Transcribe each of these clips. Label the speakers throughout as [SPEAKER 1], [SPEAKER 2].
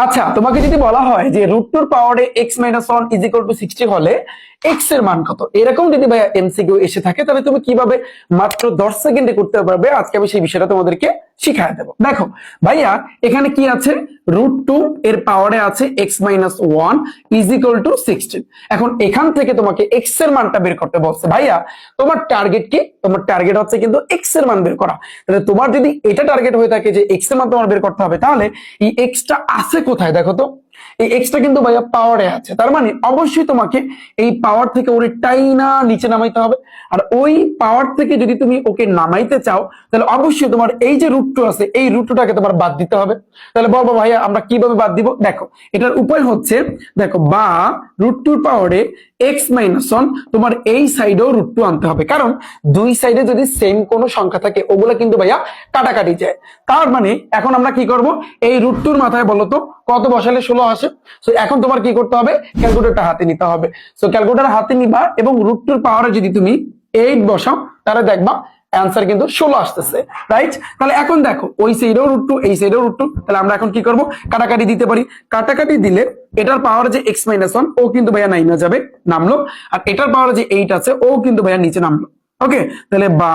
[SPEAKER 1] আচ্ছা, তোমাকে যদি বলা হয় যে √2 পাওয়ারে x-1 = 60 হলে x এর মান কত, এরকম যদি ভাইয়া এমসিকিউ এসে থাকে তাহলে তুমি কিভাবে মাত্র 10 সেকেন্ডে করতে পারবে, আজকে আমি সেই বিষয়টা তোমাদেরকে শিখায় দেব। দেখো ভাইয়া, এখানে কি আছে, √2 এর পাওয়ারে আছে x-1 = 16। এখন এখান থেকে তোমাকে x এর মানটা বের করতে বলছে। ভাইয়া তোমার টার্গেট কি? তোমার টার্গেট হচ্ছে কিন্তু x এর মান বের করা। তাহলে তোমার যদি এটা টার্গেট হয়ে থাকে যে x এর মান তোমার বের করতে হবে, তাহলে এই x টা আছে কোথায় দেখো তো। এই এক্সটা কিন্তু ভাইয়া পাওয়ারে আছে, তার মানে অবশ্যই তোমাকে এই পাওয়ার থেকে ওরে টাইনা নিচে নামাইতে হবে। আর ওই পাওয়ার থেকে যদি তুমি ওকে নামাইতে চাও তাহলে অবশ্যই তোমার এই যে √2 আছে এই √2টাকে তোমার বাদ দিতে হবে। তাহলে বলবো ভাইয়া আমরা কিভাবে বাদ দিব, দেখো এটার উপায় হচ্ছে, দেখো বা √2 পাওয়ারে x-1 তোমার এই সাইডেও √2 আনতে হবে, কারণ দুই সাইডে যদি সেম কোনো সংখ্যা থাকে ওগুলা কিন্তু ভাইয়া কাটাকাটি যায়। তার মানে এখন আমরা কি করব, এই √2 মাথায় বলো তো কত বসালে 16 আসে। সো এখন তোমার কি করতে হবে, ক্যালকুলেটরটা হাতে নিতে হবে। সো ক্যালকুলেটর হাতে নিবা এবং √2 পাওয়ারে যদি তুমি 8 বসাও তাহলে দেখবা অ্যান্সার কিন্তু 16 আসতেছে, রাইট? তাহলে এখন দেখো ওই সাইডেও √2 এই সাইডেও √2, তাহলে আমরা এখন কি করব, কাটাকাটি দিতে পারি। কাটাকাটি দিলে এটার পাওয়ার যে x-1 ও কিন্তু ভাইয়া 9 যাবে, নামলো। আর এটার পাওয়ার যে 8 আছে ও কিন্তু ভাইয়া নিচে নামলো। ওকে, তাহলে বা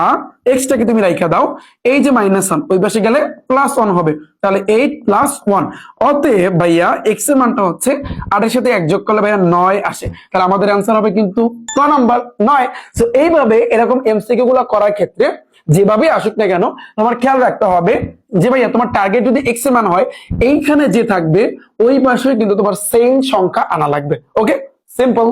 [SPEAKER 1] x টাকে তুমি রাইখা দাও, এই যে -1 ওই পাশে গেলে +1 হবে, তাহলে 8 + 1। অতএব ভাইয়া x এর মানটা হচ্ছে 8 এর সাথে 1 যোগ করলে ভাইয়া 9 আসে। তাহলে আমাদের অ্যান্সার হবে কিন্তু ক নাম্বার 9। সো এইভাবে এরকম এমসিকিউ গুলো করার ক্ষেত্রে যেভাবে আসুক না কেন তোমার খেয়াল রাখতে হবে যে ভাইয়া তোমার টার্গেট যদি x এর মান হয় এইখানে যে থাকবে ওই পাশে কিন্তু তোমার সেম সংখ্যা আনা লাগবে। ওকে, সিম্পল।